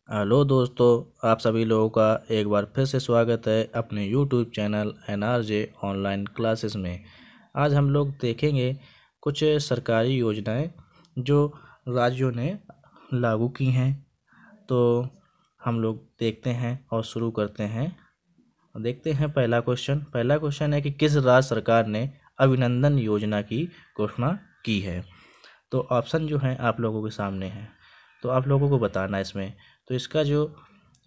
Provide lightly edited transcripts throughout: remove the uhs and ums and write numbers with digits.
Hello दोस्तों, आप सभी लोगों का एक बार फिर से स्वागत है अपने YouTube channel NRJ online classes में। आज हम लोग देखेंगे कुछ सरकारी योजनाएं जो राज्यों ने लागू की हैं। तो हम लोग देखते हैं और शुरू करते हैं। देखते हैं पहला क्वेश्चन है कि किस राज्य सरकार ने अभिनंदन योजना की घोषणा की है। तो ऑप्शन जो हैं आप लोगों के सामने हैं, तो आप लोगों को बताना है इसमें। तो इसका जो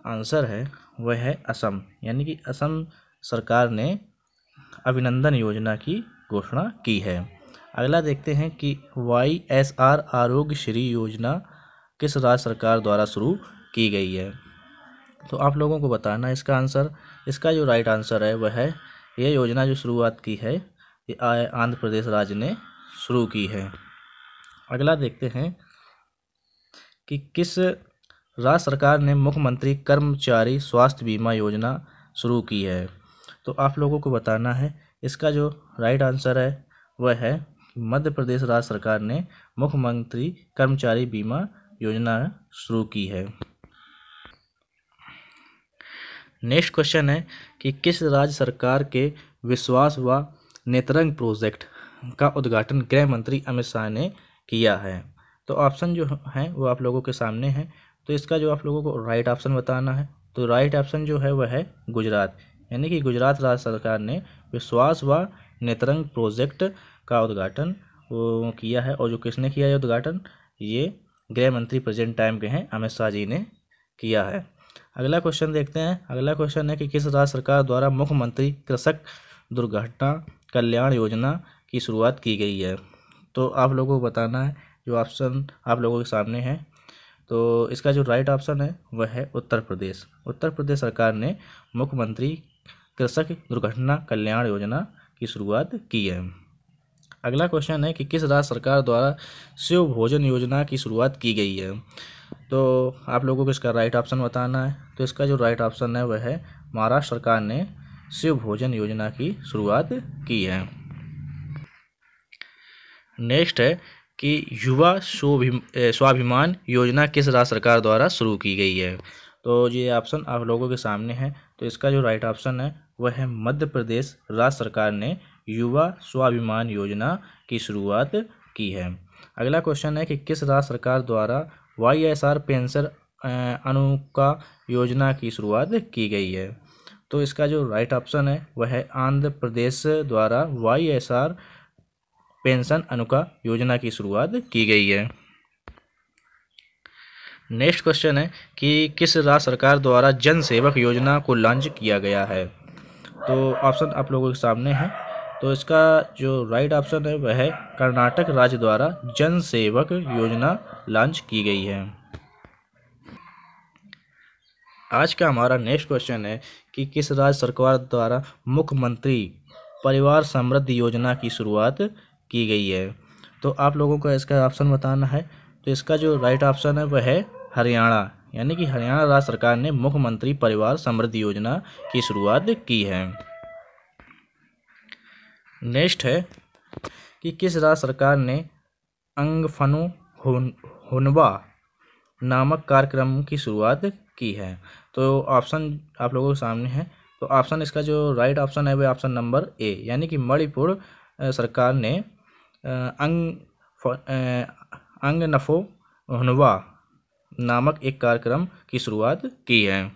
आंसर है वह है असम, यानी कि असम सरकार ने अभिनंदन योजना की घोषणा की है। अगला देखते हैं कि YSR आरोग्य श्री योजना किस राज्य सरकार द्वारा शुरू की गई है। तो आप लोगों को बताना है इसका आंसर। इसका जो राइट आंसर है वह है, यह योजना जो शुरुआत की है ये आंध्र प्रदेश राज्य ने शुरू की है। अगला देखते हैं कि किस राज्य सरकार ने मुख्यमंत्री कर्मचारी स्वास्थ्य बीमा योजना शुरू की है। तो आप लोगों को बताना है। इसका जो राइट आंसर है वह है मध्य प्रदेश राज्य सरकार ने मुख्यमंत्री कर्मचारी बीमा योजना शुरू की है। नेक्स्ट क्वेश्चन है कि किस राज्य सरकार के विश्वास व नेत्रंग प्रोजेक्ट का उद्घाटन गृह मंत्री अमित शाह ने किया है। तो ऑप्शन जो है वो आप लोगों के सामने है। तो इसका जो आप लोगों को राइट ऑप्शन बताना है। तो राइट ऑप्शन जो है वह है गुजरात, यानी कि गुजरात राज्य सरकार ने विश्वास व नेत्रंग प्रोजेक्ट का उद्घाटन वो किया है। और जो किसने किया है उद्घाटन, ये गृह मंत्री प्रेजेंट टाइम के हैं अमित शाह जी ने किया है। अगला क्वेश्चन देखते हैं। अगला क्वेश्चन है कि किस राज्य सरकार द्वारा मुख्यमंत्री कृषक दुर्घटना कल्याण योजना की शुरुआत की गई है। तो आप लोगों को बताना है। जो ऑप्शन आप लोगों के सामने है, तो इसका जो राइट ऑप्शन है वह है उत्तर प्रदेश। उत्तर प्रदेश सरकार ने मुख्यमंत्री कृषक दुर्घटना कल्याण योजना की शुरुआत की है। अगला क्वेश्चन है कि किस राज्य सरकार द्वारा शिव भोजन योजना की शुरुआत की गई है। तो आप लोगों को इसका राइट ऑप्शन बताना है। तो इसका जो राइट ऑप्शन है वह है महाराष्ट्र सरकार ने शिव भोजन योजना की शुरुआत की है। नेक्स्ट है कि युवा स्वाभिमान योजना किस राज्य सरकार द्वारा शुरू की गई है। तो ये ऑप्शन आप लोगों के सामने है। तो इसका जो राइट ऑप्शन है वह है मध्य प्रदेश राज्य सरकार ने युवा स्वाभिमान योजना की शुरुआत की है। अगला क्वेश्चन है कि किस राज्य सरकार द्वारा YSR पेंशन अनुका योजना की शुरुआत की गई है। तो इसका जो राइट ऑप्शन है वह है आंध्र प्रदेश द्वारा YSR पेंशन अनुका योजना की शुरुआत की गई है। नेक्स्ट क्वेश्चन है कि किस राज्य सरकार द्वारा जन सेवक योजना को लॉन्च किया गया है। तो ऑप्शन आप लोगों के सामने है। तो इसका जो राइट ऑप्शन है वह है कर्नाटक राज्य द्वारा जन सेवक योजना लॉन्च की गई है। आज का हमारा नेक्स्ट क्वेश्चन है कि किस राज्य सरकार द्वारा मुख्यमंत्री परिवार समृद्धि योजना की शुरुआत की गई है। तो आप लोगों को इसका ऑप्शन बताना है। तो इसका जो राइट ऑप्शन है वह है हरियाणा, यानी कि हरियाणा राज्य सरकार ने मुख्यमंत्री परिवार समृद्धि योजना की शुरुआत की है। नेक्स्ट है कि किस राज्य सरकार ने अंगफनो हुनवा नामक कार्यक्रम की शुरुआत की है। तो ऑप्शन आप लोगों के सामने है। तो ऑप्शन इसका जो राइट ऑप्शन है वह ऑप्शन नंबर ए, यानी कि मणिपुर सरकार ने अंगनफो हुनवा नामक एक कार्यक्रम की शुरुआत की है।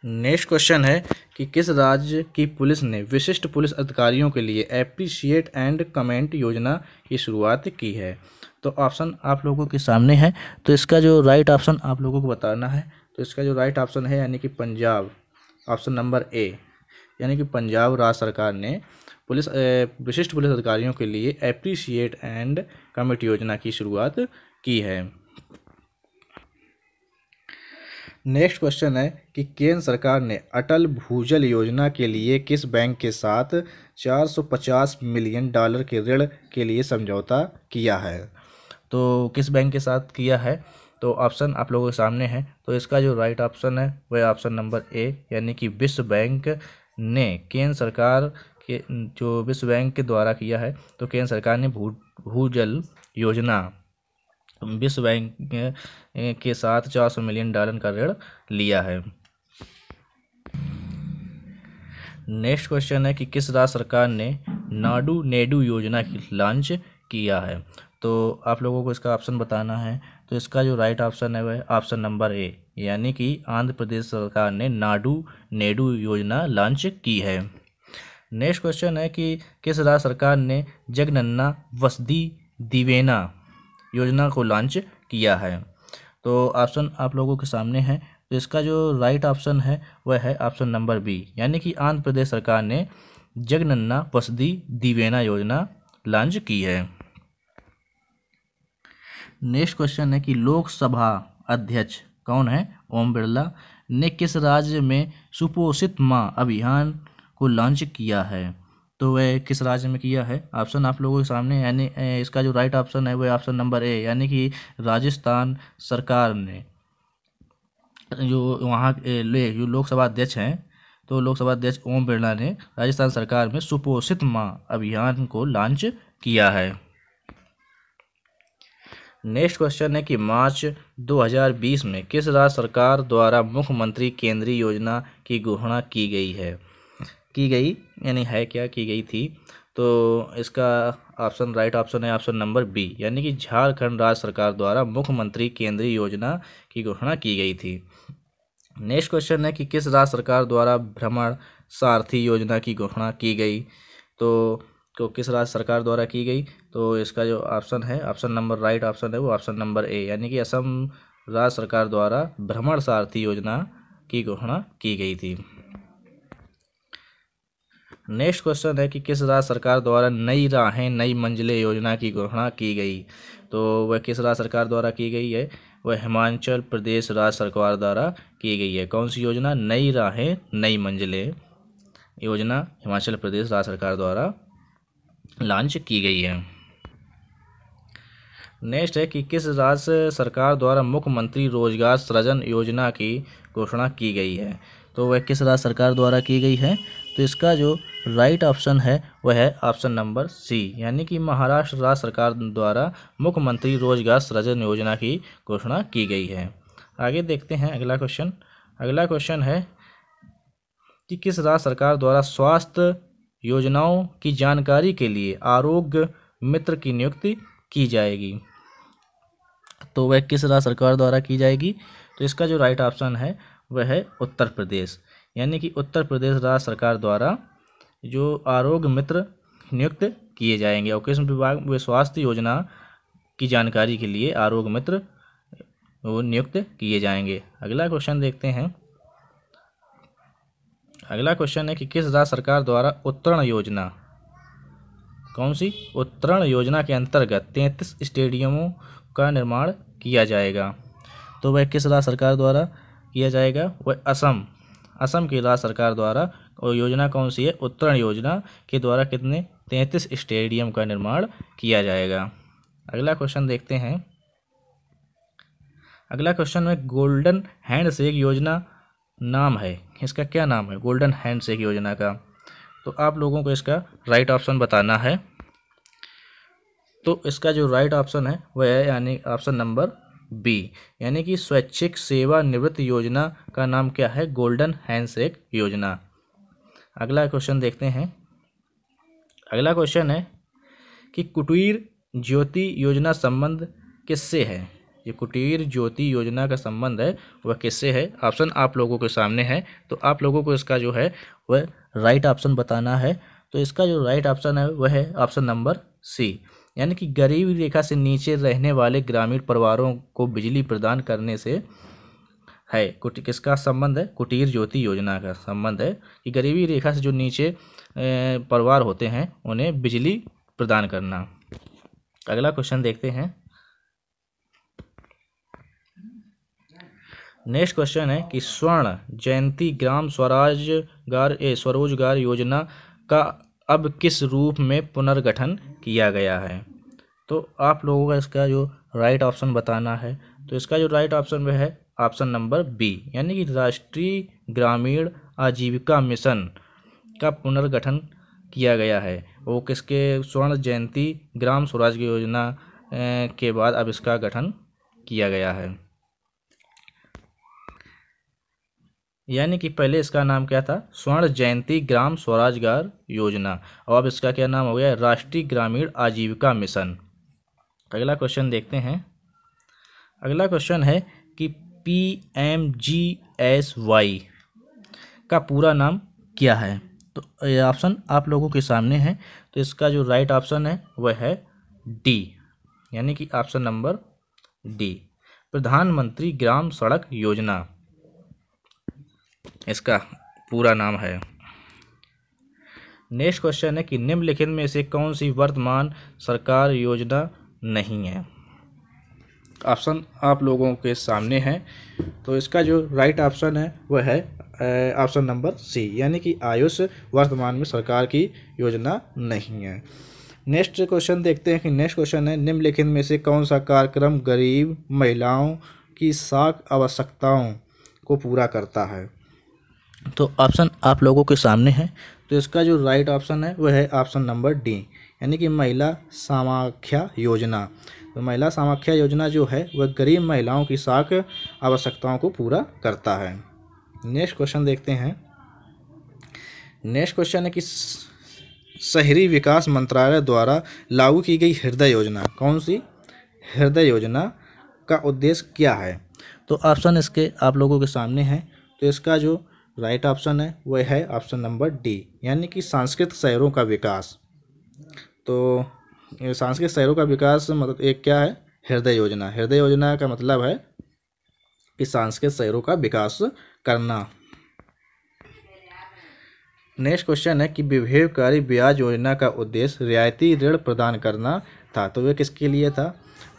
नेक्स्ट क्वेश्चन है कि किस राज्य की पुलिस ने विशिष्ट पुलिस अधिकारियों के लिए एप्रिशिएट एंड कमेंट योजना की शुरुआत की है। तो ऑप्शन आप लोगों के सामने है। तो इसका जो राइट ऑप्शन आप लोगों को बताना है। तो इसका जो राइट ऑप्शन है यानी कि पंजाब, ऑप्शन नंबर ए, यानी कि पंजाब राज्य सरकार ने विशिष्ट पुलिस अधिकारियों के लिए एप्रिशिएट एंड कमेंट योजना की शुरुआत की है। नेक्स्ट क्वेश्चन है कि केंद्र सरकार ने अटल भूजल योजना के लिए किस बैंक के साथ $450 मिलियन के ऋण के लिए समझौता किया है। तो किस बैंक के साथ किया है। तो ऑप्शन आप लोगों के सामने है। तो इसका जो राइट ऑप्शन है वह ऑप्शन नंबर ए, यानी कि विश्व बैंक ने केंद्र सरकार के जो विश्व बैंक के द्वारा किया है। तो केंद्र सरकार ने भूजल योजना विश्व बैंक के साथ $400 मिलियन का ऋण लिया है। नेक्स्ट क्वेश्चन है कि किस राज्य सरकार ने नाडू नेडू योजना की लॉन्च किया है। तो आप लोगों को इसका ऑप्शन बताना है। तो इसका जो राइट ऑप्शन है वह ऑप्शन नंबर ए, यानी कि आंध्र प्रदेश सरकार ने नाडू नेडू योजना लॉन्च की है। नेक्स्ट क्वेश्चन है कि किस राज्य सरकार ने जगनन्ना वसुधै दीवेना योजना को लॉन्च किया है। तो ऑप्शन आप लोगों के सामने है। तो इसका जो राइट ऑप्शन है वह है ऑप्शन नंबर बी, यानी कि आंध्र प्रदेश सरकार ने जगनन्ना वसुधै दीवेना योजना लॉन्च की है। नेक्स्ट क्वेश्चन है कि लोकसभा अध्यक्ष कौन है, ओम बिरला, ने किस राज्य में सुपोषित माँ अभियान को लॉन्च किया है। तो वह किस राज्य में किया है, ऑप्शन आप लोगों के सामने, यानी इसका जो राइट ऑप्शन है वह ऑप्शन नंबर ए, यानी कि राजस्थान सरकार ने जो वहाँ जो लोकसभा अध्यक्ष हैं, तो लोकसभा अध्यक्ष ओम बिरला ने राजस्थान सरकार में सुपोषित माँ अभियान को लॉन्च किया है। नेक्स्ट क्वेश्चन है कि मार्च 2020 में किस राज्य सरकार द्वारा मुख्यमंत्री केंद्रीय योजना की घोषणा की गई है। की गई यानी है क्या, की गई थी। तो इसका ऑप्शन राइट ऑप्शन है ऑप्शन नंबर बी, यानी कि झारखंड राज्य सरकार द्वारा मुख्यमंत्री केंद्रीय योजना की घोषणा की गई थी। नेक्स्ट क्वेश्चन है कि किस राज्य सरकार द्वारा भ्रमण सारथी योजना की घोषणा की गई। तो किस राज्य सरकार द्वारा की गई। तो इसका जो ऑप्शन है ऑप्शन नंबर राइट ऑप्शन है वो ऑप्शन नंबर ए, यानी कि असम राज्य सरकार द्वारा भ्रमण सारथी योजना की घोषणा की गई थी। नेक्स्ट क्वेश्चन है कि किस राज्य सरकार द्वारा नई राहें नई मंजिलें योजना की घोषणा की गई। तो वह किस राज्य सरकार द्वारा की गई है, वह हिमाचल प्रदेश राज्य सरकार द्वारा की गई है। कौन सी योजना, नई राहें नई मंजिलें योजना हिमाचल प्रदेश राज्य सरकार द्वारा लॉन्च की गई है। नेक्स्ट है कि किस राज्य सरकार द्वारा मुख्यमंत्री रोजगार सृजन योजना की घोषणा की गई है। तो वह किस राज्य सरकार द्वारा की गई है। तो इसका जो राइट ऑप्शन है वह है ऑप्शन नंबर सी, यानी कि महाराष्ट्र राज्य सरकार द्वारा मुख्यमंत्री रोजगार सृजन योजना की घोषणा की गई है। आगे देखते हैं अगला क्वेश्चन। अगला क्वेश्चन है कि किस राज्य सरकार द्वारा स्वास्थ्य योजनाओं की जानकारी के लिए आरोग्य मित्र की नियुक्ति की जाएगी। तो वह किस राज्य सरकार द्वारा की जाएगी। तो इसका जो राइट ऑप्शन है वह है उत्तर प्रदेश, यानी कि उत्तर प्रदेश राज्य सरकार द्वारा जो आरोग्य मित्र नियुक्त किए जाएंगे और किस विभाग वे स्वास्थ्य योजना की जानकारी के लिए आरोग्य मित्र वो नियुक्त किए जाएंगे। अगला क्वेश्चन देखते हैं। अगला क्वेश्चन है कि किस राज्य सरकार द्वारा उत्तरण योजना, कौन सी, उत्तरण योजना के अंतर्गत 33 स्टेडियमों का निर्माण किया जाएगा। तो वह किस राज्य सरकार द्वारा किया जाएगा, वह असम की राज्य सरकार द्वारा। और योजना कौन सी है, उत्तरण योजना के द्वारा कितने 33 स्टेडियम का निर्माण किया जाएगा। अगला क्वेश्चन देखते हैं। अगला क्वेश्चन में गोल्डन हैंडशेक योजना नाम है, इसका क्या नाम है गोल्डन हैंडशेक योजना का। तो आप लोगों को इसका राइट ऑप्शन बताना है। तो इसका जो राइट ऑप्शन है वह है यानी ऑप्शन नंबर बी, यानी कि स्वैच्छिक सेवानिवृत्ति योजना का नाम क्या है, गोल्डन हैंडशेक योजना। अगला क्वेश्चन देखते हैं। अगला क्वेश्चन है कि कुटीर ज्योति योजना संबंध किससे है। ये कुटीर ज्योति योजना का संबंध है वह किससे है। ऑप्शन आप लोगों के सामने है, तो आप लोगों को इसका जो है वह राइट ऑप्शन बताना है। तो इसका जो राइट ऑप्शन है वह है ऑप्शन नंबर सी, यानी कि गरीबी रेखा से नीचे रहने वाले ग्रामीण परिवारों को बिजली प्रदान करने से है। किसका संबंध है, कुटीर ज्योति योजना का संबंध है कि गरीबी रेखा से जो नीचे परिवार होते हैं उन्हें बिजली प्रदान करना। अगला क्वेश्चन देखते हैं। नेक्स्ट क्वेश्चन है कि स्वर्ण जयंती ग्राम स्वरोजगार योजना का अब किस रूप में पुनर्गठन किया गया है। तो आप लोगों का इसका जो राइट ऑप्शन बताना है। तो इसका जो राइट ऑप्शन वह है ऑप्शन नंबर बी, यानी कि राष्ट्रीय ग्रामीण आजीविका मिशन का पुनर्गठन किया गया है। वो किसके, स्वर्ण जयंती ग्राम स्वराज योजना के बाद अब इसका गठन किया गया है। यानी कि पहले इसका नाम क्या था, स्वर्ण जयंती ग्राम स्वरोजगार योजना, और अब इसका क्या नाम हो गया, राष्ट्रीय ग्रामीण आजीविका मिशन। अगला क्वेश्चन देखते हैं। अगला क्वेश्चन है कि PMGSY का पूरा नाम क्या है। तो ये ऑप्शन आप लोगों के सामने है। तो इसका जो राइट ऑप्शन है वह है डी, यानी कि ऑप्शन नंबर डी, प्रधानमंत्री ग्राम सड़क योजना इसका पूरा नाम है। नेक्स्ट क्वेश्चन है कि निम्नलिखित में से कौन सी वर्तमान सरकार योजना नहीं है। ऑप्शन आप लोगों के सामने है। तो इसका जो राइट ऑप्शन है वह है ऑप्शन नंबर सी, यानी कि आयुष वर्तमान में सरकार की योजना नहीं है। नेक्स्ट क्वेश्चन देखते हैं कि नेक्स्ट क्वेश्चन है निम्नलिखित में से कौन सा कार्यक्रम गरीब महिलाओं की साख आवश्यकताओं को पूरा करता है। तो ऑप्शन आप लोगों के सामने है। तो इसका जो राइट ऑप्शन है वह है ऑप्शन नंबर डी, यानी कि महिला समाख्या योजना। तो महिला समाख्या योजना जो है वह गरीब महिलाओं की साख आवश्यकताओं को पूरा करता है। नेक्स्ट क्वेश्चन देखते हैं। नेक्स्ट क्वेश्चन है कि शहरी विकास मंत्रालय द्वारा लागू की गई हृदय योजना, कौन सी हृदय योजना का उद्देश्य क्या है। तो ऑप्शन इसके आप लोगों के सामने है। तो इसका जो राइट ऑप्शन है वह है ऑप्शन नंबर डी, यानी कि सांस्कृतिक शहरों का विकास। तो सांस्कृतिक शहरों का विकास मतलब एक क्या है, हृदय योजना। हृदय योजना का मतलब है कि सांस्कृतिक शहरों का विकास करना। नेक्स्ट क्वेश्चन है कि विभेदकारी ब्याज योजना का उद्देश्य रियायती ऋण प्रदान करना था। तो वह किसके लिए था।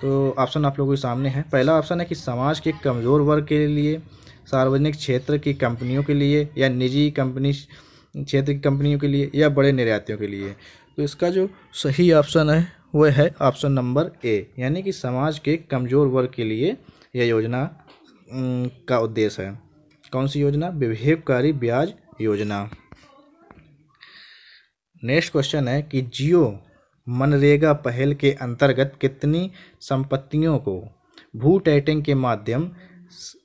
तो ऑप्शन आप लोगों के सामने है। पहला ऑप्शन है कि समाज के कमज़ोर वर्ग के लिए, सार्वजनिक क्षेत्र की कंपनियों के लिए, या निजी कंपनी क्षेत्र की कंपनियों के लिए, या बड़े निर्यातियों के लिए। तो इसका जो सही ऑप्शन है वह है ऑप्शन नंबर ए, यानी कि समाज के कमज़ोर वर्ग के लिए यह योजना का उद्देश्य है। कौन सी योजना, विभेदकारी ब्याज योजना। नेक्स्ट क्वेश्चन है कि जियो मनरेगा पहल के अंतर्गत कितनी संपत्तियों को भू टैगिंग के माध्यम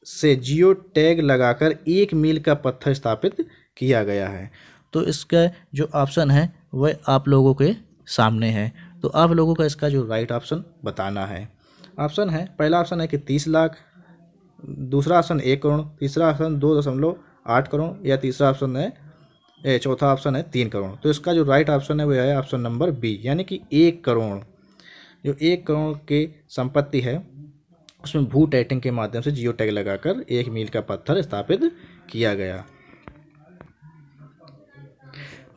से जियो टैग लगाकर 1 मील का पत्थर स्थापित किया गया है। तो इसका जो ऑप्शन है वह आप लोगों के सामने है। तो आप लोगों का इसका जो राइट ऑप्शन बताना है। ऑप्शन है, पहला ऑप्शन है कि 30 लाख, दूसरा ऑप्शन 1 करोड़, तीसरा ऑप्शन 2.8 करोड़, या तीसरा ऑप्शन है चौथा ऑप्शन है 3 करोड़। तो इसका जो राइट ऑप्शन है वह है ऑप्शन नंबर बी, यानी कि 1 करोड़। जो 1 करोड़ की संपत्ति है उसमें भू टैगिंग के माध्यम से जियो टैग लगाकर 1 मील का पत्थर स्थापित किया गया।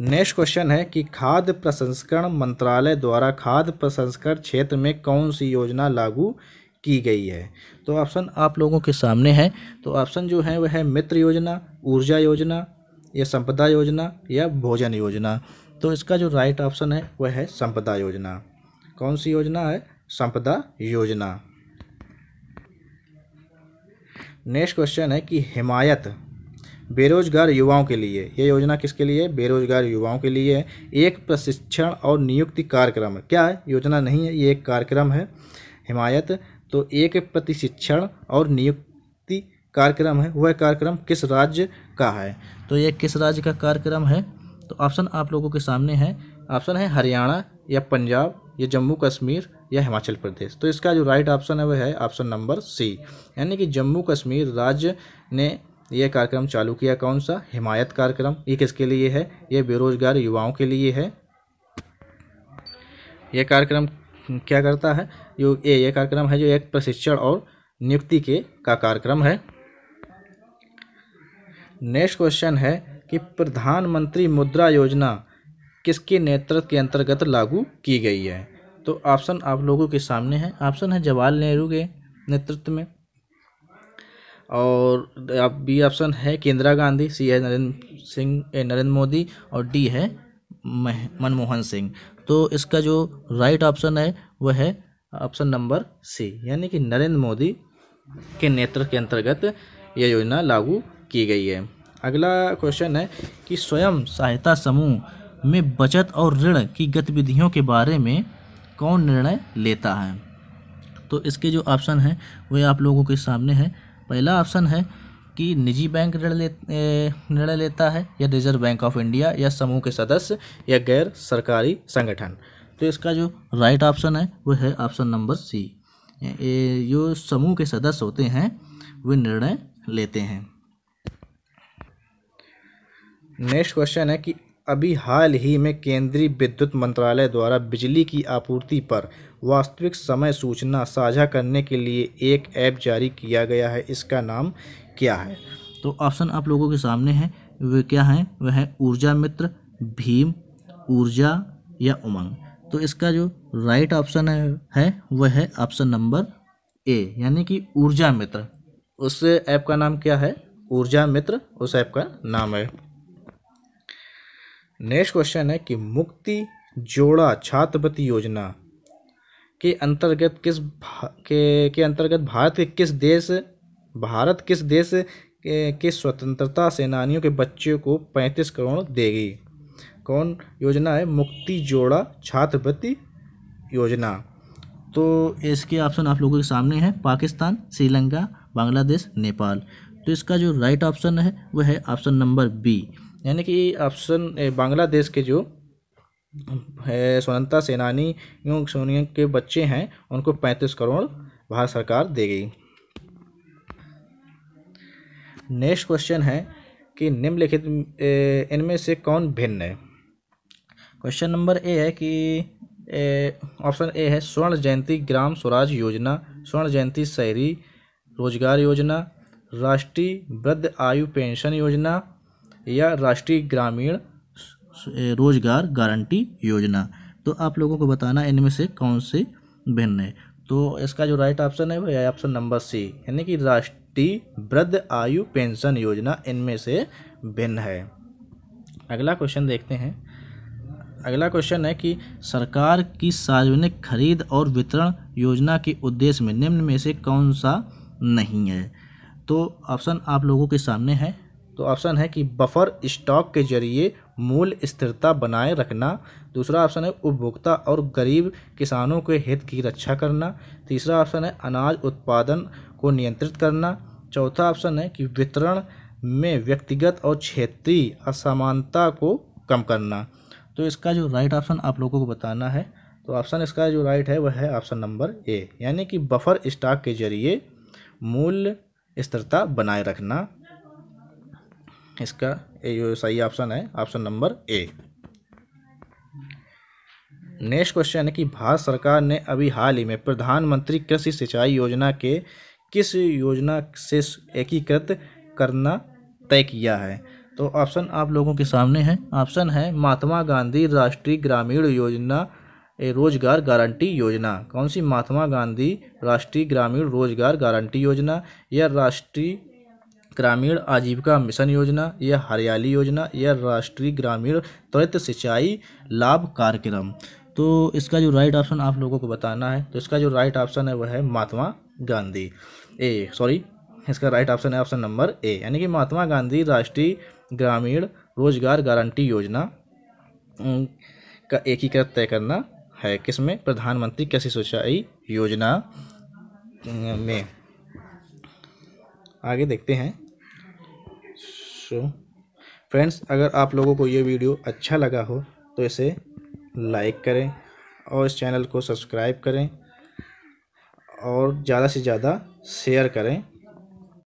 नेक्स्ट क्वेश्चन है कि खाद्य प्रसंस्करण मंत्रालय द्वारा खाद्य प्रसंस्करण क्षेत्र में कौन सी योजना लागू की गई है। तो ऑप्शन आप लोगों के सामने है। तो ऑप्शन जो है वह है मित्र योजना, ऊर्जा योजना, या संपदा योजना, या भोजन योजना। तो इसका जो राइट ऑप्शन है वह है संपदा योजना। कौन सी योजना है, संपदा योजना। नेक्स्ट क्वेश्चन है कि हिमायत बेरोजगार युवाओं के लिए, ये योजना किसके लिए, बेरोजगार युवाओं के लिए है। एक प्रशिक्षण और नियुक्ति कार्यक्रम है। क्या है, योजना नहीं है, ये एक कार्यक्रम है हिमायत। तो एक प्रशिक्षण और नियुक्ति कार्यक्रम है, वह कार्यक्रम किस राज्य का है। तो ये किस राज्य का कार्यक्रम है। तो ऑप्शन आप लोगों के सामने है। ऑप्शन है हरियाणा, या पंजाब, या जम्मू कश्मीर, या हिमाचल प्रदेश। तो इसका जो राइट ऑप्शन है वह है ऑप्शन नंबर सी, यानी कि जम्मू कश्मीर राज्य ने यह कार्यक्रम चालू किया। कौन सा, हिमायत कार्यक्रम। ये किसके लिए है, ये बेरोजगार युवाओं के लिए है। यह कार्यक्रम क्या करता है, जो ये कार्यक्रम है जो एक प्रशिक्षण और नियुक्ति का कार्यक्रम है। नेक्स्ट क्वेश्चन है कि प्रधानमंत्री मुद्रा योजना किसके नेतृत्व के अंतर्गत लागू की गई है। तो ऑप्शन आप लोगों के सामने है। ऑप्शन है जवाहरलाल नेहरू के नेतृत्व में, और बी ऑप्शन है इंदिरा गांधी, सी है नरेंद्र मोदी, और डी है मनमोहन सिंह। तो इसका जो राइट ऑप्शन है वह है ऑप्शन नंबर सी, यानी कि नरेंद्र मोदी के नेतृत्व के अंतर्गत यह योजना लागू की गई है। अगला क्वेश्चन है कि स्वयं सहायता समूह में बचत और ऋण की गतिविधियों के बारे में कौन निर्णय लेता है। तो इसके जो ऑप्शन हैं वह आप लोगों के सामने है। पहला ऑप्शन है कि निजी बैंक निर्णय लेता है, या रिजर्व बैंक ऑफ इंडिया, या समूह के सदस्य, या गैर सरकारी संगठन। तो इसका जो राइट ऑप्शन है वो है ऑप्शन नंबर सी। जो समूह के सदस्य होते हैं वे निर्णय लेते हैं। नेक्स्ट क्वेश्चन है कि अभी हाल ही में केंद्रीय विद्युत मंत्रालय द्वारा बिजली की आपूर्ति पर वास्तविक समय सूचना साझा करने के लिए एक ऐप जारी किया गया है, इसका नाम क्या है? तो ऑप्शन आप लोगों के सामने है, वे क्या हैं? वह है ऊर्जा मित्र, भीम, ऊर्जा या उमंग। तो इसका जो राइट ऑप्शन है वह है ऑप्शन नंबर ए, यानी कि ऊर्जा मित्र। उस ऐप का नाम क्या है? ऊर्जा मित्र उस ऐप का नाम है। नेक्स्ट क्वेश्चन है कि मुक्ति जोड़ा छात्रवृत्ति योजना के अंतर्गत भारत किस देश के स्वतंत्रता सेनानियों के बच्चों को 35 करोड़ देगी? कौन योजना है? मुक्ति जोड़ा छात्रवृत्ति योजना। तो इसके ऑप्शन आप लोगों के सामने हैं, पाकिस्तान, श्रीलंका, बांग्लादेश, नेपाल। तो इसका जो राइट ऑप्शन है वह है ऑप्शन नंबर बी, यानी कि ऑप्शन बांग्लादेश के जो है स्वतंत्रता सेनानियों के बच्चे हैं उनको 35 करोड़ भारत सरकार देगी। नेक्स्ट क्वेश्चन है कि निम्नलिखित इनमें से कौन भिन्न है? क्वेश्चन नंबर ए है कि ऑप्शन ए है स्वर्ण जयंती ग्राम स्वराज योजना, स्वर्ण जयंती शहरी रोजगार योजना, राष्ट्रीय वृद्ध आयु पेंशन योजना, या राष्ट्रीय ग्रामीण रोजगार गारंटी योजना। तो आप लोगों को बताना इनमें से कौन से भिन्न है। तो इसका जो राइट ऑप्शन है वो है ऑप्शन नंबर सी, यानी कि राष्ट्रीय वृद्ध आयु पेंशन योजना इनमें से भिन्न है। अगला क्वेश्चन देखते हैं। अगला क्वेश्चन है कि सरकार की सार्वजनिक खरीद और वितरण योजना के उद्देश्य में निम्न में से कौन सा नहीं है? तो ऑप्शन आप लोगों के सामने है। तो ऑप्शन है कि बफर स्टॉक के जरिए मूल्य स्थिरता बनाए रखना। दूसरा ऑप्शन है उपभोक्ता और गरीब किसानों के हित की रक्षा करना। तीसरा ऑप्शन है अनाज उत्पादन को नियंत्रित करना। चौथा ऑप्शन है कि वितरण में व्यक्तिगत और क्षेत्रीय असमानता को कम करना। तो इसका जो राइट ऑप्शन आप लोगों को बताना है। तो ऑप्शन इसका जो राइट है वह है ऑप्शन नंबर ए, यानी कि बफर स्टॉक के जरिए मूल्य स्थिरता बनाए रखना। इसका जो सही ऑप्शन है option number A. Next question है कि भारत सरकार ने अभी हाल ही में प्रधानमंत्री कृषि सिंचाई योजना के किस योजना से एकीकृत करना तय किया है? तो ऑप्शन आप लोगों के सामने है। ऑप्शन है महात्मा गांधी राष्ट्रीय ग्रामीण योजना रोजगार गारंटी योजना। कौन सी? महात्मा गांधी राष्ट्रीय ग्रामीण रोजगार गारंटी योजना, या राष्ट्रीय ग्रामीण आजीविका मिशन योजना, या हरियाली योजना, या राष्ट्रीय ग्रामीण त्वरित सिंचाई लाभ कार्यक्रम। तो इसका जो राइट ऑप्शन आप लोगों को बताना है। तो इसका जो राइट ऑप्शन है वह है महात्मा गांधी इसका राइट ऑप्शन है ऑप्शन नंबर ए, यानी कि महात्मा गांधी राष्ट्रीय ग्रामीण रोजगार गारंटी योजना का एकीकृत तय करना है। किसमें? प्रधानमंत्री कृषि सिंचाई योजना में। आगे देखते हैं। फ्रेंड्स, अगर आप लोगों को ये वीडियो अच्छा लगा हो तो इसे लाइक करें और इस चैनल को सब्सक्राइब करें और ज़्यादा से ज़्यादा शेयर करें।